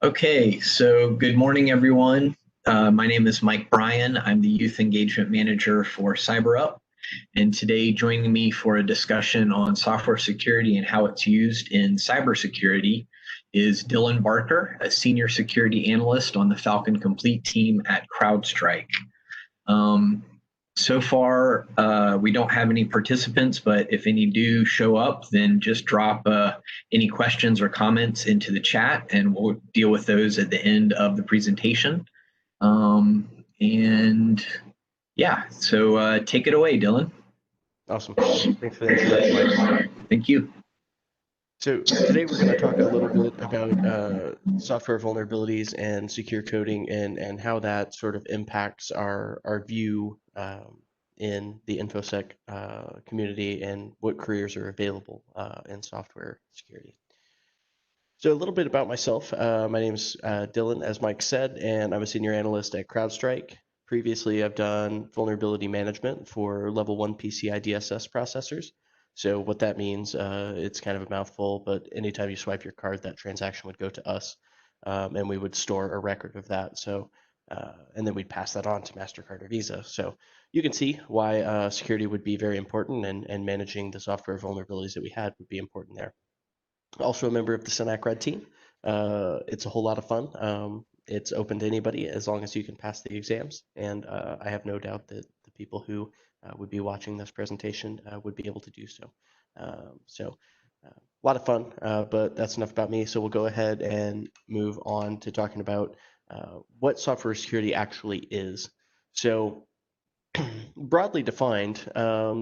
Okay, so good morning, everyone. My name is Mike Bryan. I'm the Youth Engagement Manager for CyberUp. And today, joining me for a discussion on software security and how it's used in cybersecurity is Dylan Barker, a Senior Security Analyst on the Falcon Complete team at CrowdStrike. Um, so far, we don't have any participants, but if any do show up, then just drop any questions or comments into the chat, and we'll deal with those at the end of the presentation. And yeah, so take it away, Dylan. Awesome. Thanks for the introduction, Mike. Thank you. So today we're going to talk a little bit about software vulnerabilities and secure coding and how that sort of impacts our view in the InfoSec community and what careers are available in software security. So a little bit about myself. My name's Dylan, as Mike said, and I'm a senior analyst at CrowdStrike. Previously, I've done vulnerability management for level 1 PCI DSS processors. So what that means, it's kind of a mouthful, but anytime you swipe your card, that transaction would go to us, and we would store a record of that. So, and then we'd pass that on to MasterCard or Visa. So you can see why security would be very important, and managing the software vulnerabilities that we had would be important there. Also a member of the SynacRed team. It's a whole lot of fun. It's open to anybody as long as you can pass the exams, and I have no doubt that the people who would be watching this presentation would be able to do so. A lot of fun, but that's enough about me. So we'll go ahead and move on to talking about what software security actually is. So broadly defined,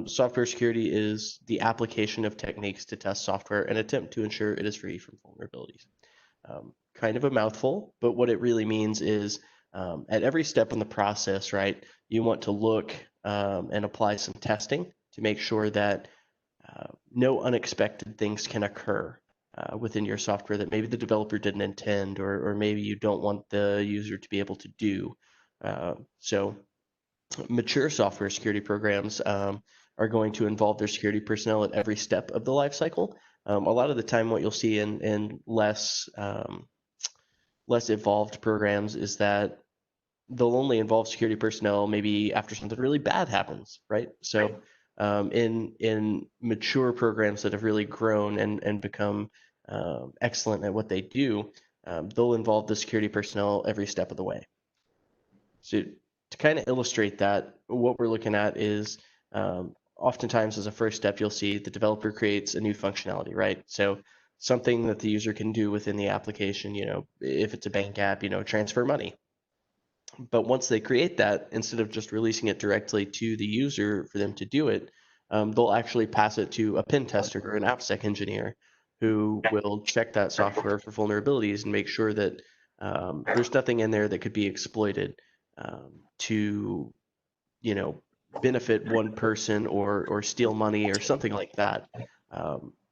software security is the application of techniques to test software and attempt to ensure it is free from vulnerabilities. Kind of a mouthful, but what it really means is at every step in the process, right, you want to look and apply some testing to make sure that no unexpected things can occur within your software that maybe the developer didn't intend, or maybe you don't want the user to be able to do. So mature software security programs are going to involve their security personnel at every step of the life cycle. A lot of the time, what you'll see in less evolved programs is that they'll only involve security personnel maybe after something really bad happens, right? So in mature programs that have really grown and become excellent at what they do, they'll involve the security personnel every step of the way. So to kind of illustrate that, what we're looking at is oftentimes as a first step, you'll see the developer creates a new functionality, right? So something that the user can do within the application, if it's a bank app, transfer money. But once they create that, instead of just releasing it directly to the user for them to do it, they'll actually pass it to a pen tester or an AppSec engineer who will check that software for vulnerabilities and make sure that there's nothing in there that could be exploited to, benefit one person or steal money or something like that.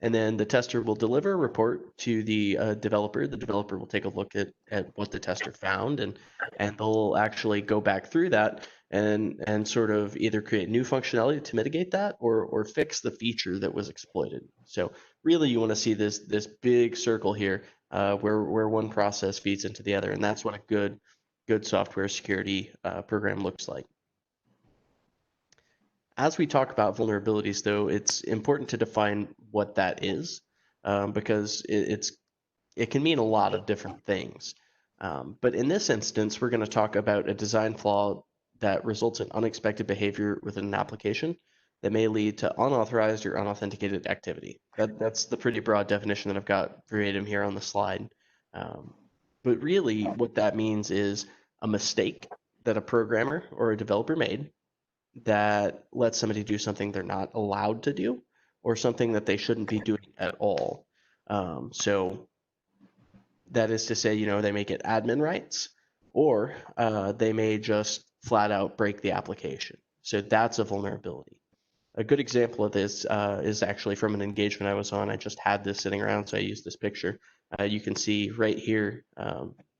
And then the tester will deliver a report to the developer. The developer will take a look at what the tester found, and they'll actually go back through that and sort of either create new functionality to mitigate that or fix the feature that was exploited. So really you want to see this big circle here where one process feeds into the other, and that's what a good software security program looks like. As we talk about vulnerabilities, though, it's important to define what that is, because it can mean a lot of different things. But in this instance, we're going to talk about a design flaw that results in unexpected behavior within an application that may lead to unauthorized or unauthenticated activity. That's the pretty broad definition that I've got verbatim here on the slide. But really, what that means is a mistake that a programmer or a developer made that lets somebody do something they're not allowed to do, or something that they shouldn't be doing at all. So that is to say, they may get admin rights, or they may just flat out break the application. So that's a vulnerability. A good example of this is actually from an engagement I was on. I just had this sitting around, so I used this picture. You can see right here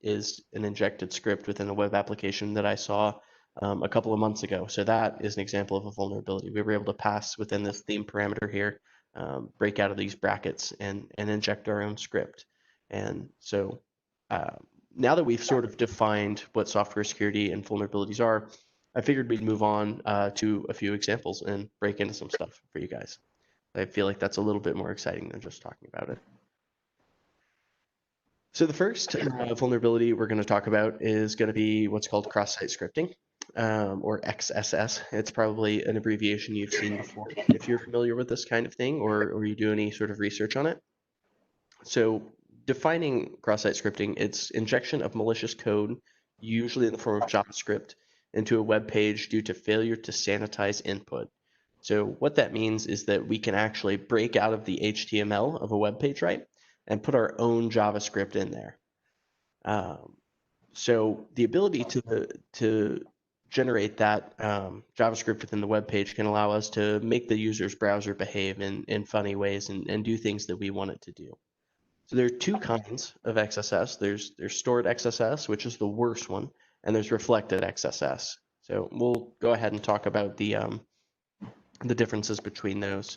is an injected script within a web application that I saw a couple of months ago. So that is an example of a vulnerability. We were able to pass within this theme parameter here, break out of these brackets and inject our own script. And so now that we've sort of defined what software security and vulnerabilities are, I figured we'd move on to a few examples and break into some stuff for you guys. I feel like that's a little bit more exciting than just talking about it. So the first vulnerability we're going to talk about is going to be what's called cross-site scripting, or XSS. It's probably an abbreviation you've seen before if you're familiar with this kind of thing, or you do any sort of research on it. So defining cross-site scripting, it's injection of malicious code, usually in the form of JavaScript, into a web page due to failure to sanitize input. So what that means is that we can actually break out of the HTML of a web page, right, and put our own JavaScript in there. So the ability to generate that JavaScript within the web page can allow us to make the user's browser behave in funny ways and do things that we want it to do. So there are two kinds of XSS. There's stored XSS, which is the worst one, and there's reflected XSS. So we'll go ahead and talk about the differences between those.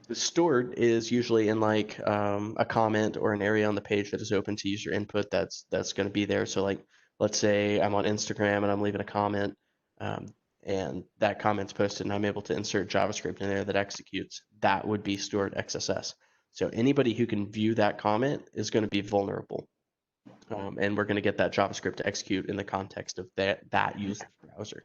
The stored is usually in like a comment or an area on the page that is open to user input that's going to be there. So like, let's say I'm on Instagram and I'm leaving a comment, and that comment's posted and I'm able to insert JavaScript in there that executes. That would be stored XSS. So anybody who can view that comment is going to be vulnerable. And we're going to get that JavaScript to execute in the context of that user's browser.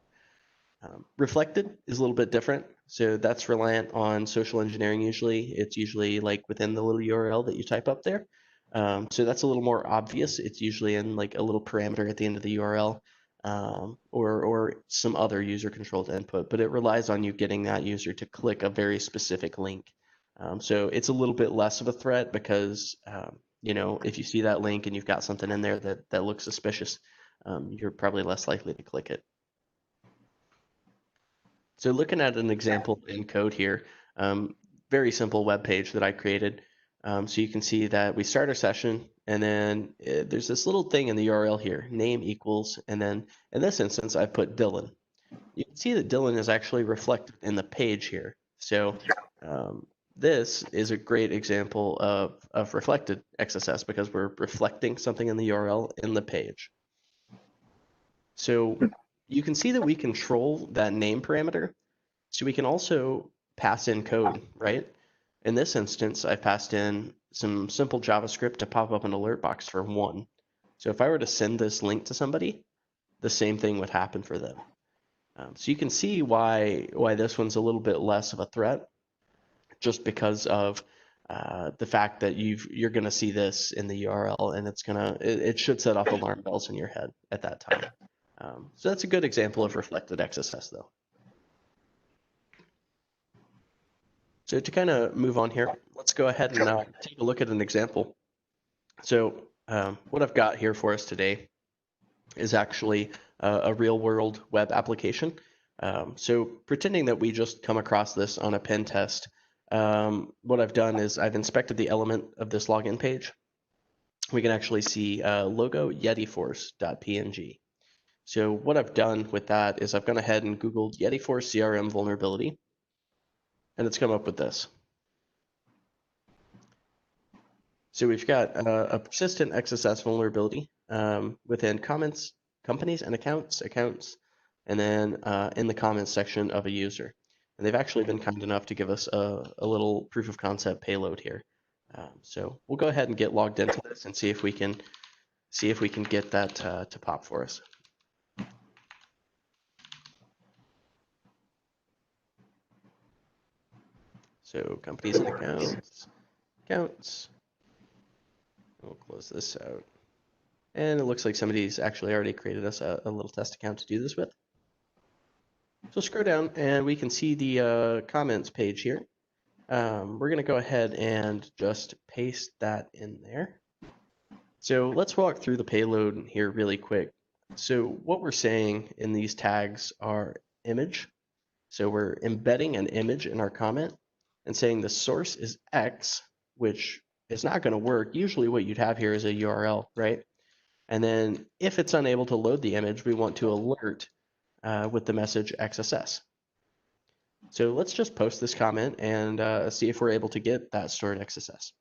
Reflected is a little bit different. So that's reliant on social engineering usually. It's usually like within the little URL that you type up there. So that's a little more obvious. It's usually in like a little parameter at the end of the URL, or some other user controlled input, but it relies on you getting that user to click a very specific link. So it's a little bit less of a threat because, you know, if you see that link and you've got something in there that looks suspicious, you're probably less likely to click it. So looking at an example in code here, very simple web page that I created. So you can see that we start our session and then there's this little thing in the URL here, name equals, and then in this instance, I put Dylan. You can see that Dylan is actually reflected in the page here. So this is a great example of reflected XSS because we're reflecting something in the URL in the page. So you can see that we control that name parameter. So we can also pass in code, right? In this instance, I passed in some simple JavaScript to pop up an alert box for 1. So if I were to send this link to somebody, the same thing would happen for them. So you can see why this one's a little bit less of a threat, just because of the fact that you're going to see this in the URL, and it should set off alarm bells in your head at that time. So that's a good example of reflected XSS, though. So to kind of move on here, let's go ahead and take a look at an example. So what I've got here for us today is actually a real-world web application. So pretending that we just come across this on a pen test, what I've done is I've inspected the element of this login page. We can actually see logo yetiforce.png. So what I've done with that is I've gone ahead and Googled Yetiforce CRM vulnerability, and it's come up with this. So we've got a persistent XSS vulnerability within comments, companies and accounts, and then in the comments section of a user. And they've actually been kind enough to give us a little proof of concept payload here. So we'll go ahead and get logged into this and see if we can get that to pop for us. So companies and accounts. We'll close this out. And it looks like somebody's actually already created us a little test account to do this with. So scroll down and we can see the comments page here. We're going to go ahead and just paste that in there. So let's walk through the payload here really quick. So what we're saying in these tags are image. So we're embedding an image in our comment and saying the source is X, which is not going to work. Usually what you'd have here is a URL, right? And then if it's unable to load the image, we want to alert with the message XSS. So let's just post this comment and see if we're able to get that stored XSS.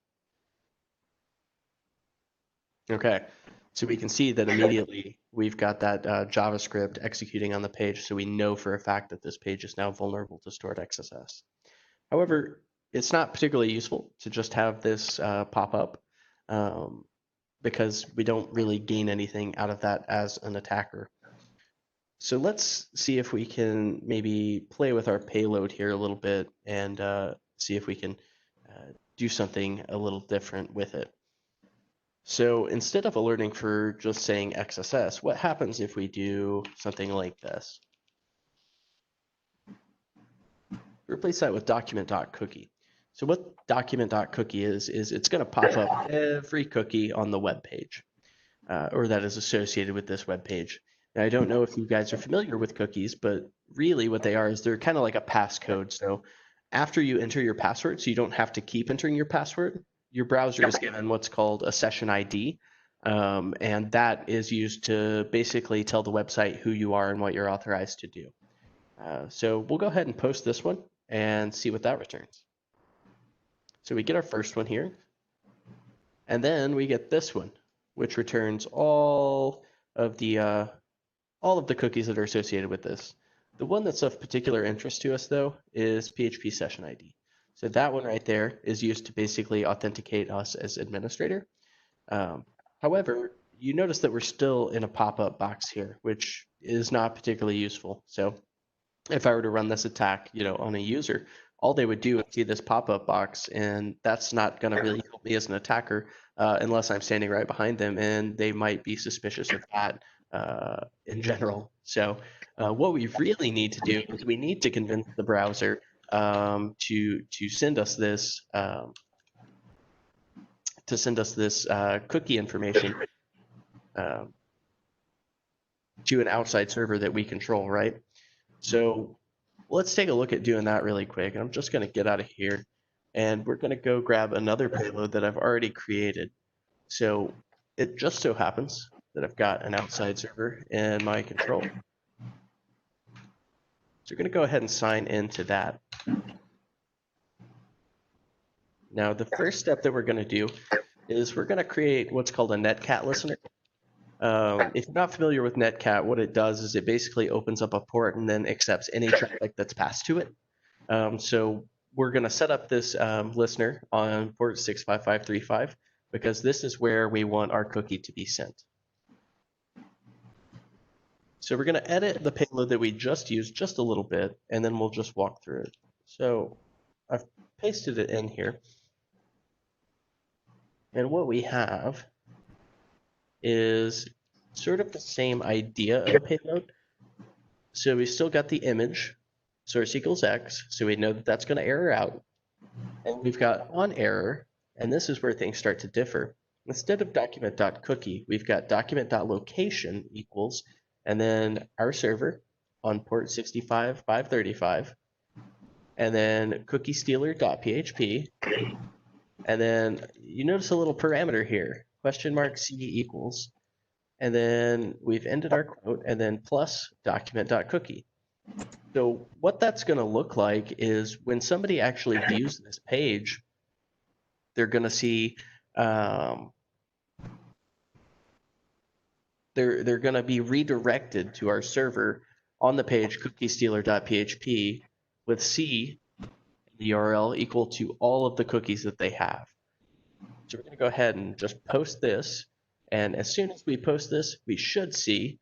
Okay, So we can see that immediately we've got that JavaScript executing on the page, so we know for a fact that this page is now vulnerable to stored XSS. However, it's not particularly useful to just have this pop up because we don't really gain anything out of that as an attacker. So let's see if we can maybe play with our payload here a little bit and see if we can do something a little different with it. So instead of alerting for just saying XSS, what happens if we do something like this? Replace that with document.cookie. So what document.cookie is it's going to pop up every cookie on the web page or that is associated with this web page. Now, I don't know if you guys are familiar with cookies, but really what they are is they're kind of like a passcode. So after you enter your password, so you don't have to keep entering your password, your browser is given what's called a session ID. And that is used to basically tell the website who you are and what you're authorized to do. So we'll go ahead and post this one and see what that returns. So we get our first one here, and then we get this one, which returns all of the cookies that are associated with this. The one that's of particular interest to us, though, is PHP session ID. So that one right there is used to basically authenticate us as administrator. However, you notice that we're still in a pop-up box here, which is not particularly useful. So if I were to run this attack, on a user, all they would do is see this pop-up box, and that's not going to really help me as an attacker unless I'm standing right behind them, and they might be suspicious of that in general. So what we really need to do is we need to convince the browser to send us this cookie information to an outside server that we control, right? So let's take a look at doing that really quick. And I'm just going to get out of here, and we're going to go grab another payload that I've already created. So it just so happens that I've got an outside server in my control. So we're going to go ahead and sign into that. Now, the first step that we're going to do is we're going to create what's called a netcat listener. If you're not familiar with netcat, what it does is it basically opens up a port and then accepts any traffic that's passed to it. So we're going to set up this listener on port 65535 because this is where we want our cookie to be sent. So we're going to edit the payload that we just used just a little bit, and then we'll just walk through it. So I've pasted it in here. And what we have is sort of the same idea of a payload. So we still got the image, source equals X, so we know that that's going to error out. And we've got on error, and this is where things start to differ. Instead of document.cookie, we've got document.location equals, and then our server on port 65535, and then cookiestealer.php, and then you notice a little parameter here, $C equals, and then we've ended our quote, and then plus document.cookie. So what that's going to look like is when somebody actually views this page, they're going to see they're going to be redirected to our server on the page cookiestealer.php with C, the URL equal to all of the cookies that they have. So we're going to go ahead and just post this. And as soon as we post this, we should see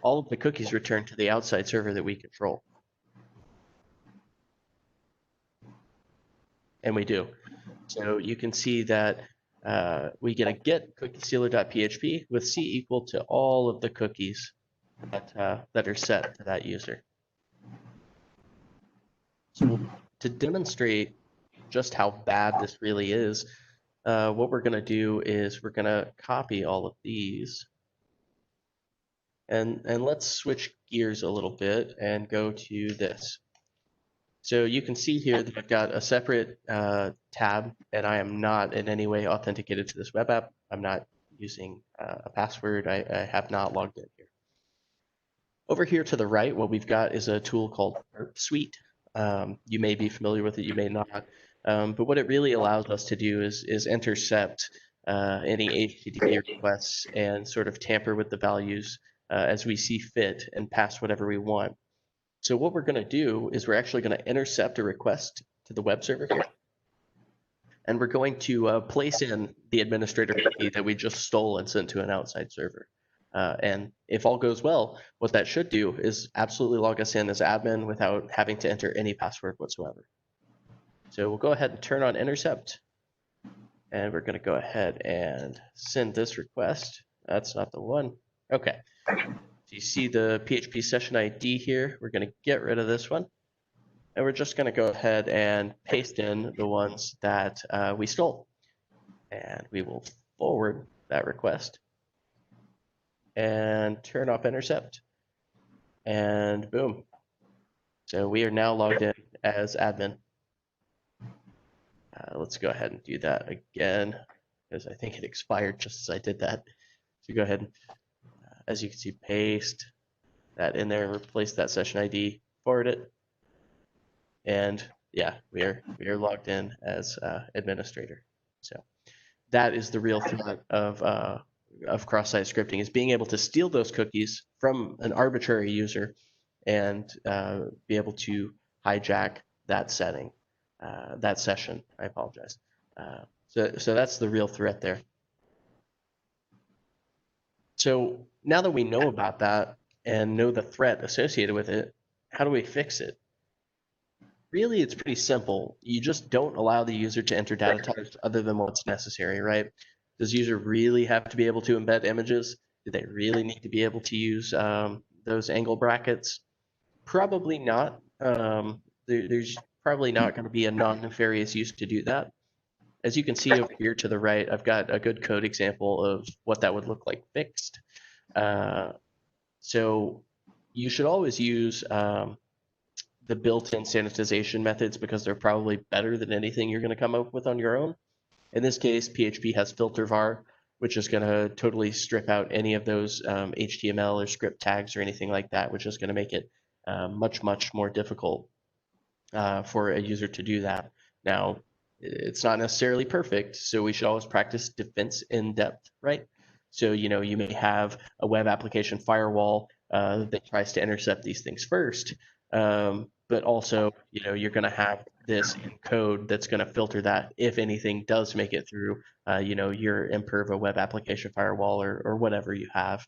all of the cookies returned to the outside server that we control. And we do. So you can see that we get a get cookiestealer.php with C equal to all of the cookies that are set to that user. So to demonstrate just how bad this really is, what we're going to do is we're going to copy all of these. And let's switch gears a little bit and go to this. So you can see here that I've got a separate tab, and I am not in any way authenticated to this web app. I'm not using a password. I have not logged in here. Over here to the right, what we've got is a tool called Burp Suite. You may be familiar with it, you may not. But what it really allows us to do is intercept any HTTP requests and sort of tamper with the values as we see fit and pass whatever we want. So what we're going to do is we're actually going to intercept a request to the web server here. And we're going to place in the administrator cookie that we just stole and sent to an outside server. And if all goes well, what that should do is absolutely log us in as admin without having to enter any password whatsoever. So we'll go ahead and turn on intercept. And we're going to go ahead and send this request. That's not the one. Okay. So you see the PHP session ID here. We're going to get rid of this one. And we're just going to go ahead and paste in the ones that we stole. And we will forward that request and turn off intercept. And boom. So we are now logged in as admin. Let's go ahead and do that again, because I think it expired just as I did that. So go ahead and, as you can see, paste that in there, replace that session ID, forward it. And yeah, we are logged in as administrator. So that is the real threat of cross-site scripting, is being able to steal those cookies from an arbitrary user and be able to hijack that setting, that session. I apologize. So that's the real threat there. So now that we know about that and know the threat associated with it, how do we fix it? Really, it's pretty simple. You just don't allow the user to enter data types other than what's necessary, right? Does the user really have to be able to embed images? Do they really need to be able to use those angle brackets? Probably not. There's probably not going to be a non-nefarious use to do that. As you can see over here to the right, I've got a good code example of what that would look like fixed. So you should always use the built-in sanitization methods, because they're probably better than anything you're going to come up with on your own. In this case, PHP has filter var, which is going to totally strip out any of those HTML or script tags or anything like that, which is going to make it much more difficult for a user to do that. Now, it's not necessarily perfect, so we should always practice defense in depth, right? So, you may have a web application firewall that tries to intercept these things first, but also, you're going to have this in code that's going to filter that if anything does make it through, your Imperva web application firewall or whatever you have.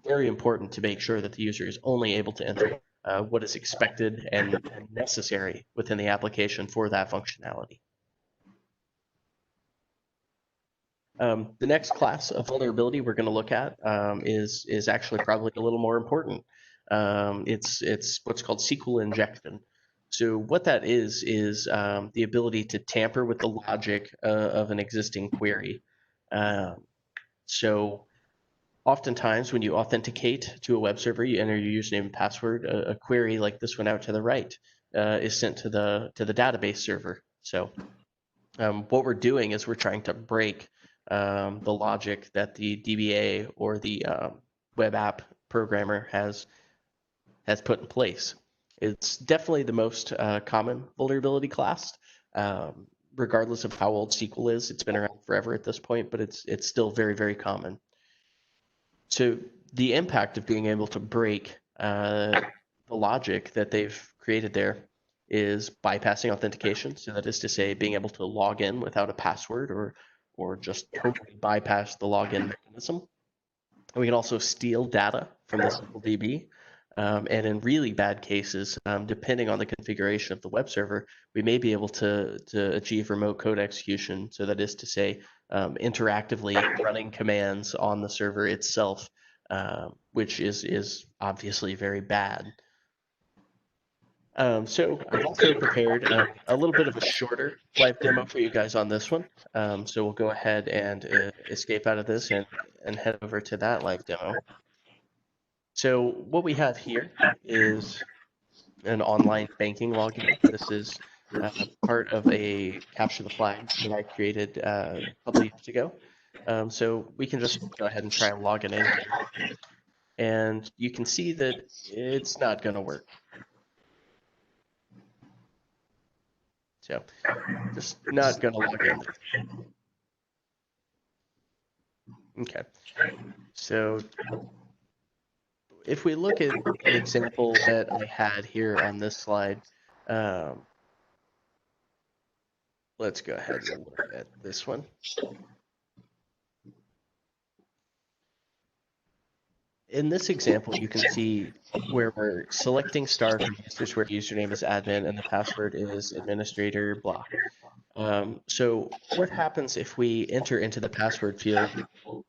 Very important to make sure that the user is only able to enter what is expected and necessary within the application for that functionality. The next class of vulnerability we're going to look at is actually probably a little more important. It's what's called SQL injection. So what that is the ability to tamper with the logic of an existing query. So oftentimes when you authenticate to a web server, you enter your username and password. A query like this one out to the right is sent to the database server. So what we're doing is we're trying to break the logic that the DBA or the web app programmer has put in place. It's definitely the most common vulnerability class, regardless of how old SQL is. It's been around forever at this point, but it's still very common. So the impact of being able to break the logic that they've created there is bypassing authentication. So that is to say, being able to log in without a password or just totally bypass the login mechanism. We can also steal data from the SQL DB. And in really bad cases, depending on the configuration of the web server, we may be able to achieve remote code execution. So that is to say, interactively running commands on the server itself, which is obviously very bad. So I've also prepared a little bit of a shorter live demo for you guys on this one. So we'll go ahead and escape out of this and head over to that live demo. So what we have here is an online banking login. This is part of a capture the flag that I created a couple years ago. So we can just go ahead and try and log it in here. And you can see that it's not going to work. So just not going to log in there. Okay. So if we look at an example that I had here on this slide, let's go ahead and look at this one. In this example, you can see where we're selecting star for users where username is admin and the password is administrator blah. So what happens if we enter into the password field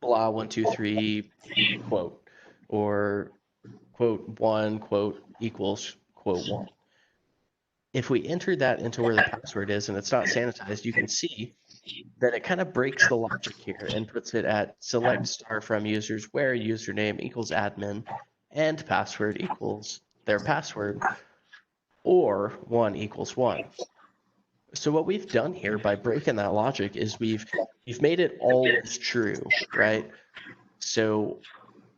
blah 123 quote or quote 1 quote equals quote 1? If we enter that into where the password is and it's not sanitized, you can see that it kind of breaks the logic here and puts it at select star from users where username equals admin and password equals their password, or 1 equals 1. So what we've done here by breaking that logic is we've made it always true, right? So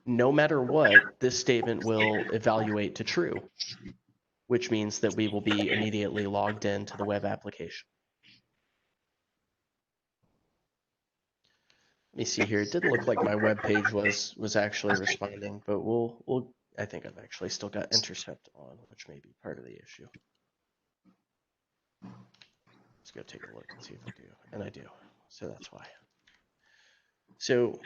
no matter what, this statement will evaluate to true, which means that we will be immediately logged into the web application. Let me see here. It didn't look like my web page was actually responding, but we'll I think I've actually still got intercept on, which may be part of the issue. Let's go take a look and see if I do. And I do. So that's why. So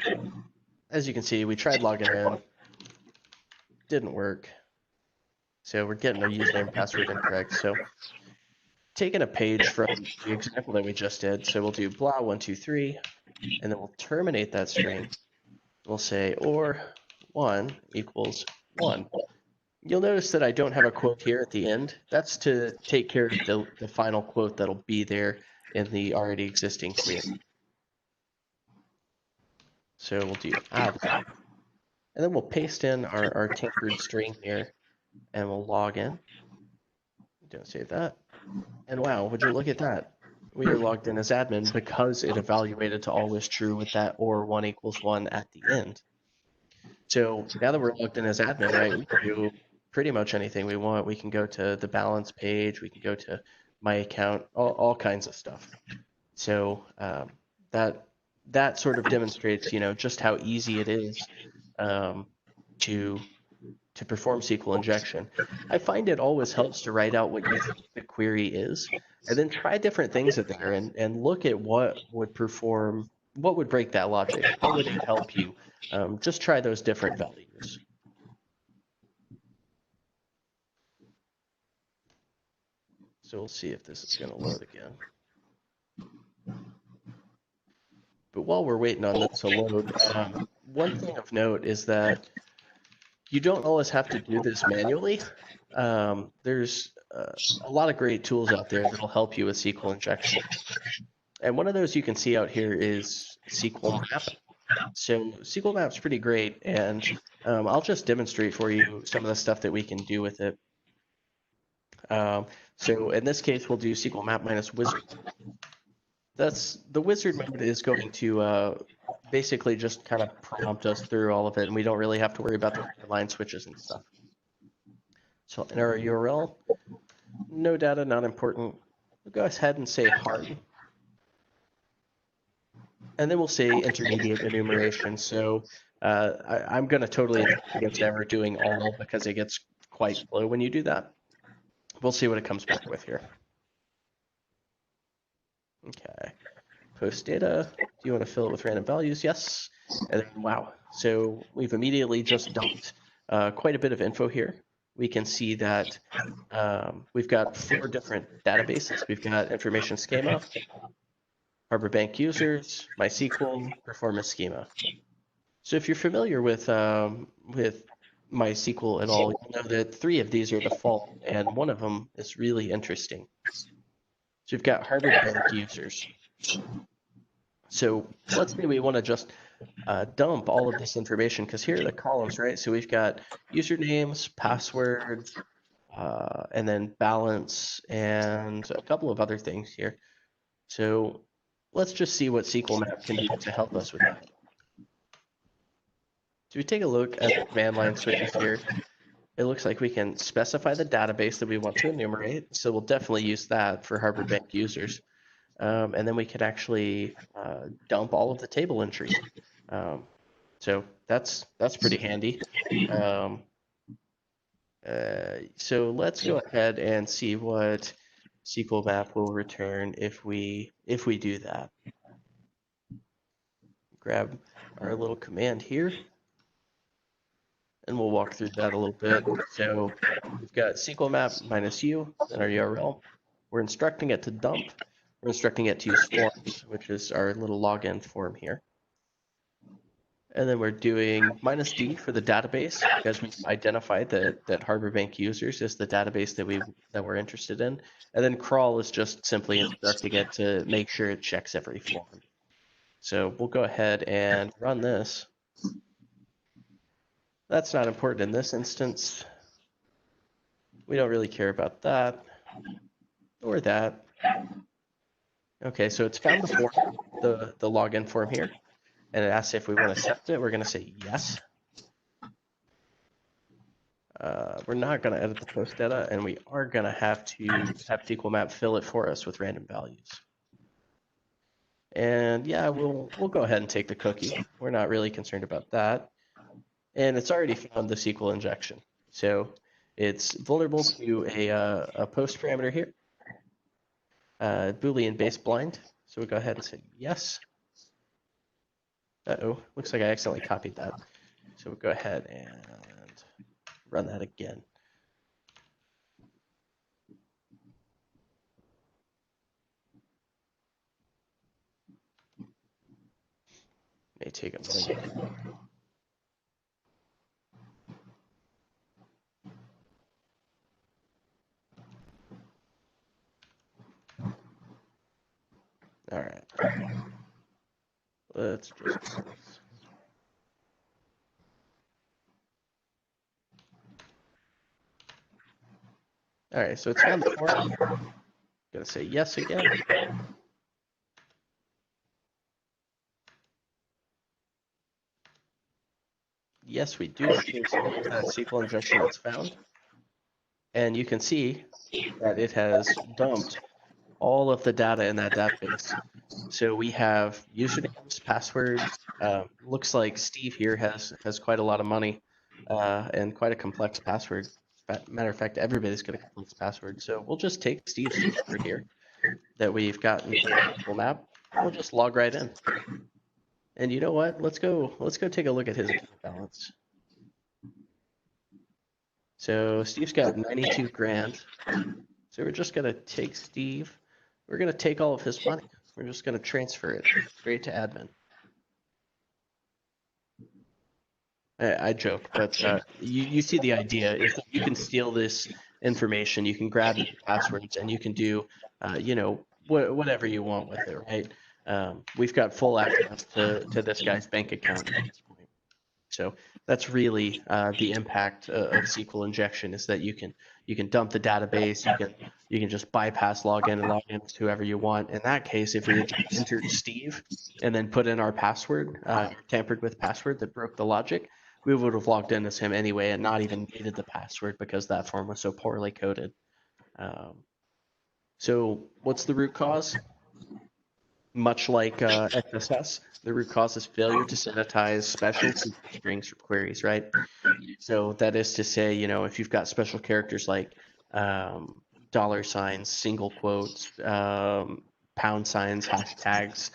as you can see, we tried logging in. Didn't work. So we're getting our username and password incorrect. So taking a page from the example that we just did. So we'll do blah 123, and then we'll terminate that string. We'll say or 1 equals 1. You'll notice that I don't have a quote here at the end. That's to take care of the final quote that'll be there in the already existing query. So we'll do add, and then we'll paste in our tinkered string here, and we'll log in. Don't save that. And wow, would you look at that? We are logged in as admin because it evaluated to always true with that or 1 equals 1 at the end. So now that we're logged in as admin, right, we can do pretty much anything we want. We can go to the balance page, we can go to my account, all kinds of stuff. So that sort of demonstrates, just how easy it is to perform SQL injection. I find it always helps to write out what you think the query is, and then try different things in there and look at what would break that logic. How would it help you? Just try those different values. So we'll see if this is going to load again. But while we're waiting on this to load, one thing of note is that you don't always have to do this manually. There's a lot of great tools out there that'll help you with SQL injection. And one of those you can see out here is SQL Map. So SQL Map's pretty great, and I'll just demonstrate for you some of the stuff that we can do with it. So in this case, we'll do SQL Map minus wizard. The wizard mode is going to basically just kind of prompt us through all of it, and we don't really have to worry about the line switches and stuff. So I'll enter our URL. No data, not important. We'll go ahead and say hard. And then we'll say intermediate enumeration. So I'm going to totally against ever doing all because it gets quite slow when you do that. We'll see what it comes back with here. Okay. Post data. Do you want to fill it with random values? Yes. And then, wow. So we've immediately just dumped quite a bit of info here. We can see that we've got 4 different databases. We've got information schema, Harbor Bank users, MySQL, performance schema. So if you're familiar with MySQL at all, you'll know that 3 of these are default, and one of them is really interesting. So we've got Harbor Bank users. So let's say we want to just dump all of this information, because here are the columns, right? So we've got usernames, passwords, and then balance, and a couple of other things here. So let's just see what SQL Map can do to help us with that. So we take a look at the command line switches here. it looks like we can specify the database that we want to enumerate. So we'll definitely use that for Harbor Bank users. And then we could actually dump all of the table entries. So that's pretty handy. So let's go ahead and see what SQL map will return if we do that. Grab our little command here, and we'll walk through that a little bit. So we've got SQL map -u in our URL. We're instructing it to dump. We're instructing it to use forms, which is our little login form here. And then we're doing -d for the database, because we've identified that Harbor Bank users is the database that we're interested in. And then crawl is just simply instructing it to make sure it checks every form. So we'll go ahead and run this. That's not important in this instance. We don't really care about that or that. Okay, so it's found the form, the login form here, and it asks if we want to accept it. We're going to say yes. We're not going to edit the post data, and we are going to have SQL map fill it for us with random values. And yeah, we'll go ahead and take the cookie. We're not really concerned about that. And it's already found the SQL injection. So it's vulnerable to a post parameter here, Boolean base blind. So we'll go ahead and say yes. Uh-oh, looks like I accidentally copied that. So we'll go ahead and run that again. May take a minute. All right. Let's just. All right, so it's found the form. Gonna say yes again. Yes, we do choose that SQL injection that's found. And you can see that it has dumped all of the data in that database. So we have usernames, passwords. Looks like Steve here has quite a lot of money and quite a complex password. Matter of fact, everybody's got a complex password. So we'll just take Steve's password here that we've got in the SQL map. We'll just log right in. And you know what? Let's go take a look at his account balance. So Steve's got 92 grand. So we're just gonna take Steve. We're gonna take all of his money. We're just gonna transfer it straight to admin. I joke, but you see the idea is that you can steal this information, you can grab the passwords, and you can do, you know, whatever you want with it, right? We've got full access to this guy's bank account at this point. So that's really the impact of SQL injection, is that you can dump the database, you can just bypass login and log in with whoever you want. In that case, if we had just entered Steve and then put in our password, tampered with password that broke the logic, we would have logged in as him anyway and not even needed the password because that form was so poorly coded. So what's the root cause? Much like XSS, the root cause is failure to sanitize special strings from queries, right? So that is to say, you know, if you've got special characters like dollar signs, single quotes, pound signs, hashtags,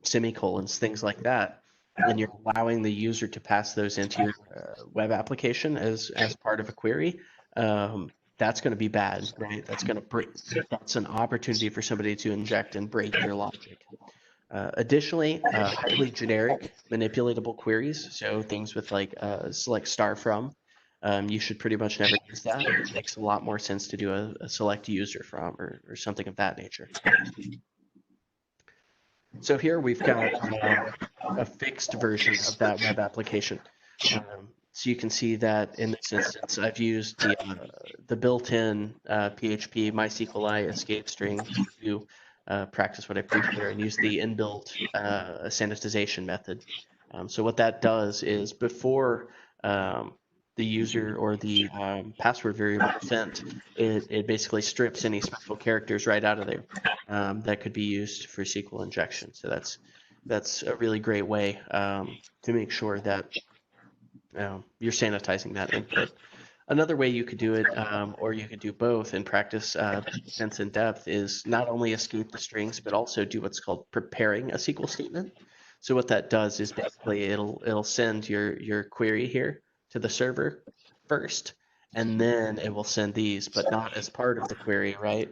semicolons, things like that, and you're allowing the user to pass those into your web application as part of a query, that's going to be bad, right? That's going to break. That's an opportunity for somebody to inject and break your logic. Additionally, highly generic manipulatable queries, so things with like select star from, you should pretty much never use that. It makes a lot more sense to do a select user from or something of that nature. So here we've got a fixed version of that web application. So you can see that in this instance, I've used the built-in PHP MySQLi escape string to practice what I preach here and use the inbuilt sanitization method. So what that does is before the user or the password variable sent, it basically strips any special characters right out of there that could be used for SQL injection. So that's a really great way to make sure that you're sanitizing that input. Another way you could do it, or you could do both and practice defense in depth, is not only escape the strings, but also do what's called preparing a SQL statement. So what that does is basically it'll send your query here to the server first, and then it will send these, but not as part of the query, right?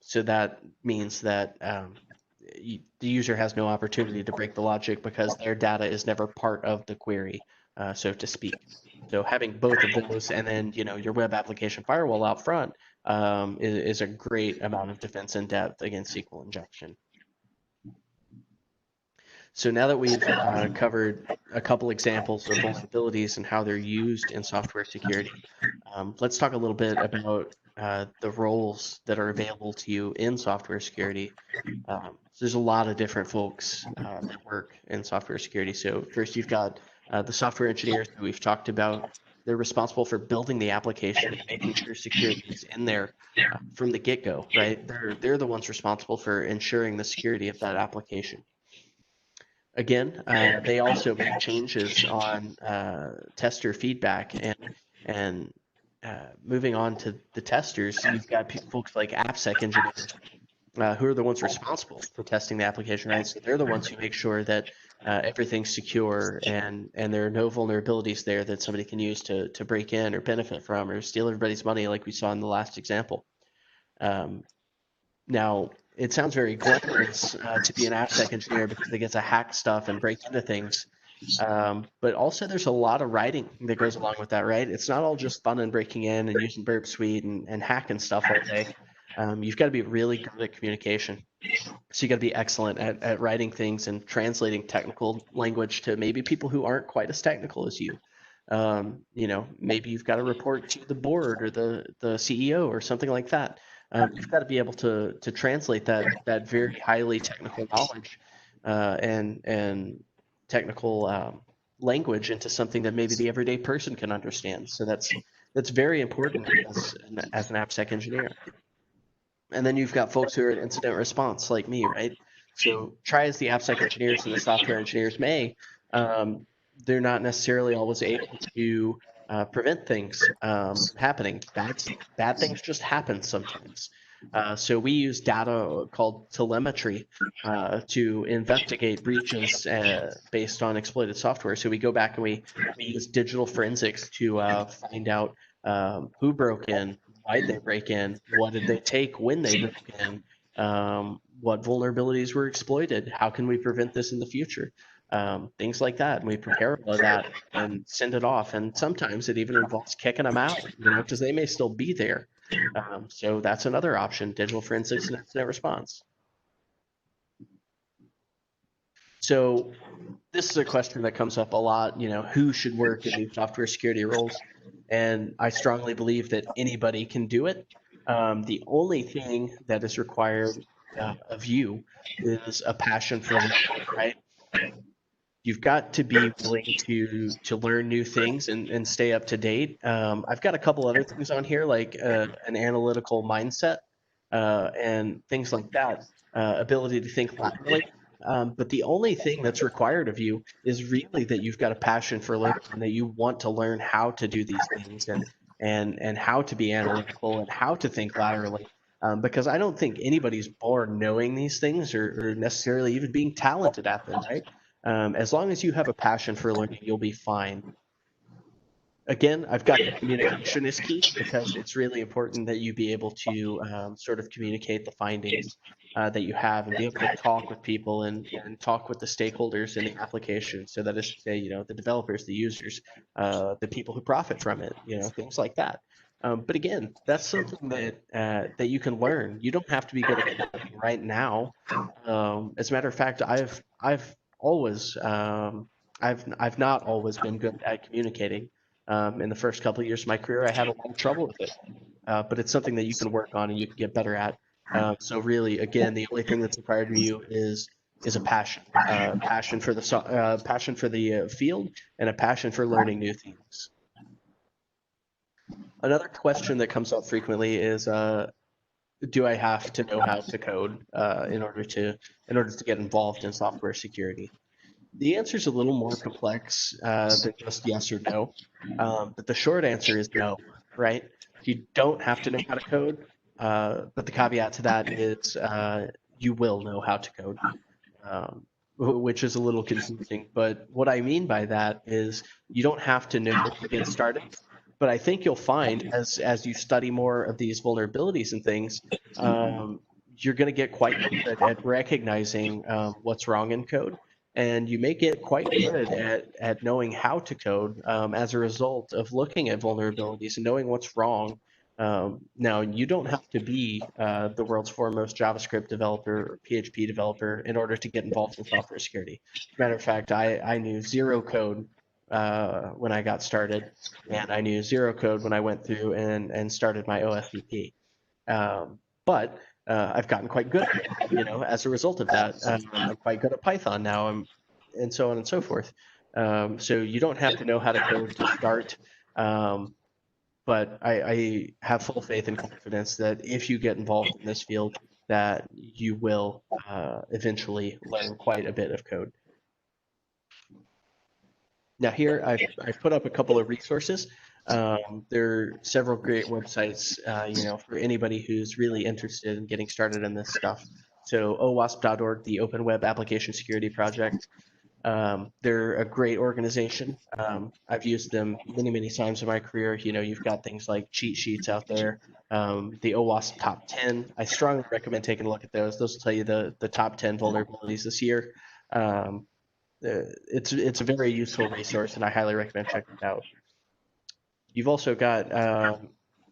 So that means that the user has no opportunity to break the logic because their data is never part of the query, so to speak. So having both of those, and then your web application firewall out front is a great amount of defense in depth against SQL injection. So now that we've covered a couple examples of vulnerabilities and how they're used in software security, let's talk a little bit about the roles that are available to you in software security. So there's a lot of different folks that work in software security. So first you've got the software engineers that we've talked about. They're responsible for building the application and making sure security is in there from the get-go, right? They're the ones responsible for ensuring the security of that application. Again, they also make changes on tester feedback, and moving on to the testers, you've got folks like AppSec engineers who are the ones responsible for testing the application, right? So they're the ones who make sure that everything's secure and there are no vulnerabilities there that somebody can use to break in or benefit from or steal everybody's money, like we saw in the last example. Now, it sounds very glamorous to be an AppSec engineer because they get to hack stuff and break into things. But also there's a lot of writing that goes along with that, right? It's not all just fun and breaking in and using Burp Suite and hacking stuff all day. You've got to be really good at communication. So you got to be excellent at writing things and translating technical language to maybe people who aren't quite as technical as you. Maybe you've got to report to the board or the CEO or something like that. You've got to be able to translate that very highly technical knowledge and technical language into something that maybe the everyday person can understand. So that's very important as an AppSec engineer. And then you've got folks who are in incident response like me, right? So try as the AppSec engineers and the software engineers may, they're not necessarily always able to prevent things happening. Bad things just happen sometimes. So we use data called telemetry to investigate breaches based on exploited software. So we go back and we use digital forensics to find out who broke in, why did they break in, what did they take when they broke in, what vulnerabilities were exploited, how can we prevent this in the future, things like that. And we prepare all of that and send it off. And sometimes it even involves kicking them out, because they may still be there. So that's another option, digital forensics and incident response. So this is a question that comes up a lot, who should work in these software security roles? And I strongly believe that anybody can do it. The only thing that is required of you is a passion for learning, right? You've got to be willing to learn new things and stay up to date. I've got a couple other things on here, like an analytical mindset and things like that, ability to think laterally. But the only thing that's required of you is really that you've got a passion for learning and that you want to learn how to do these things and how to be analytical and how to think laterally. Because I don't think anybody's born knowing these things or necessarily even being talented at them, right? As long as you have a passion for learning, you'll be fine. Again, I've got communication is key because it's really important that you be able to sort of communicate the findings that you have and be able to talk with people and talk with the stakeholders in the application. So that is to say, the developers, the users, the people who profit from it, things like that. But again, that's something that you can learn. You don't have to be good at it right now. As a matter of fact, I've always I've not always been good at communicating. In the first couple of years of my career, I had a lot of trouble with it, but it's something that you can work on and you can get better at. So really, again, the only thing that's required of you is a passion, passion for the field, and a passion for learning new things. Another question that comes up frequently is, do I have to know how to code in order to get involved in software security? The answer is a little more complex than just yes or no, but the short answer is no, right? You don't have to know how to code, but the caveat to that is you will know how to code, um, which is a little confusing. But what I mean by that is you don't have to know to get started, but I think you'll find as you study more of these vulnerabilities and things, you're going to get quite good at recognizing what's wrong in code, and you may get quite good at knowing how to code as a result of looking at vulnerabilities and knowing what's wrong. Now, you don't have to be the world's foremost JavaScript developer or PHP developer in order to get involved in software security. As a matter of fact, I knew zero code when I got started, and I knew zero code when I went through and started my OSCP. But I've gotten quite good, as a result of that. I'm quite good at Python now, and so on and so forth. So you don't have to know how to code to start. But I have full faith and confidence that if you get involved in this field, that you will eventually learn quite a bit of code. Now here I've put up a couple of resources. There are several great websites, for anybody who's really interested in getting started in this stuff. So OWASP.org, the Open Web Application Security Project. They're a great organization. I've used them many, many times in my career. You've got things like cheat sheets out there. The OWASP Top 10. I strongly recommend taking a look at those. Those will tell you the top 10 vulnerabilities this year. It's a very useful resource, and I highly recommend checking it out. You've also got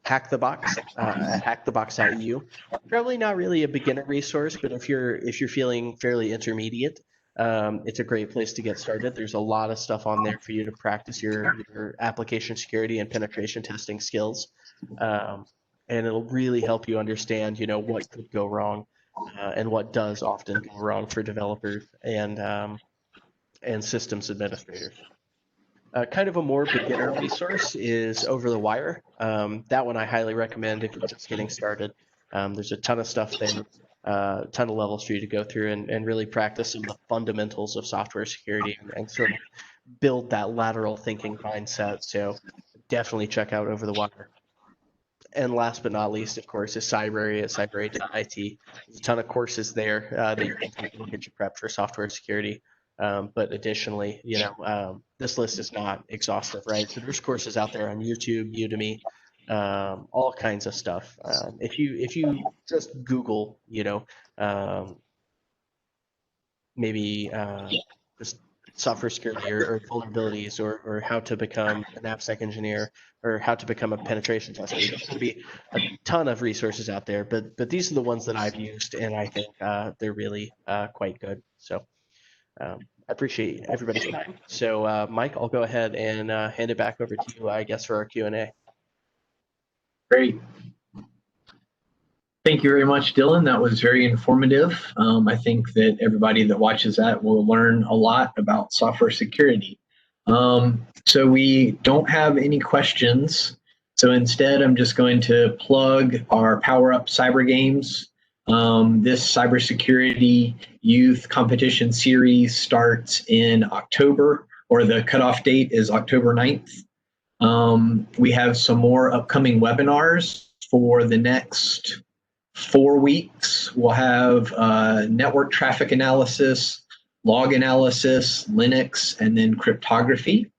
Hack the Box at hackthebox.eu. Probably not really a beginner resource, but if you're feeling fairly intermediate, it's a great place to get started. There's a lot of stuff on there for you to practice your application security and penetration testing skills, and it'll really help you understand, what could go wrong and what does often go wrong for developers and systems administrators. Kind of a more beginner resource is Over the Wire. That one I highly recommend if you're just getting started. There's a ton of stuff there, a ton of levels for you to go through and really practice some of the fundamentals of software security and sort of build that lateral thinking mindset. So definitely check out Over the Wire. And last but not least, of course, is Cybrary at cybrary.it. There's a ton of courses there that you can take to get you prepped for software security. But additionally, this list is not exhaustive, right? So there's courses out there on YouTube, Udemy, all kinds of stuff. If you just Google, maybe just software security or vulnerabilities or how to become an AppSec engineer or how to become a penetration tester, there's going to be a ton of resources out there. But these are the ones that I've used, and I think they're really quite good. So. I appreciate everybody's time. So, Mike, I'll go ahead and hand it back over to you, I guess, for our Q&A. Great. Thank you very much, Dylan. That was very informative. I think that everybody that watches that will learn a lot about software security. So we don't have any questions. So instead, I'm just going to plug our Power Up Cyber Games. This cybersecurity youth competition series starts in October, or the cutoff date is October 9th. We have some more upcoming webinars for the next 4 weeks. We'll have network traffic analysis, log analysis, Linux, and then cryptography.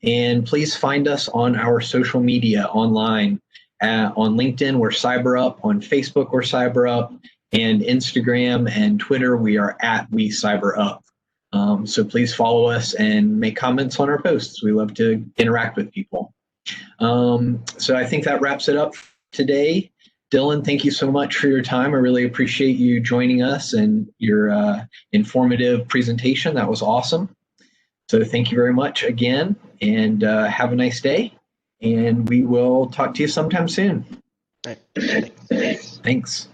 And please find us on our social media online. On LinkedIn, we're CyberUp. On Facebook, we're CyberUp. And Instagram and Twitter, we are at WeCyberUp. So please follow us and make comments on our posts. We love to interact with people. So I think that wraps it up today. Dylan, thank you so much for your time. I really appreciate you joining us and your informative presentation. That was awesome. So thank you very much again, and have a nice day. And we will talk to you sometime soon. Thanks. Thanks.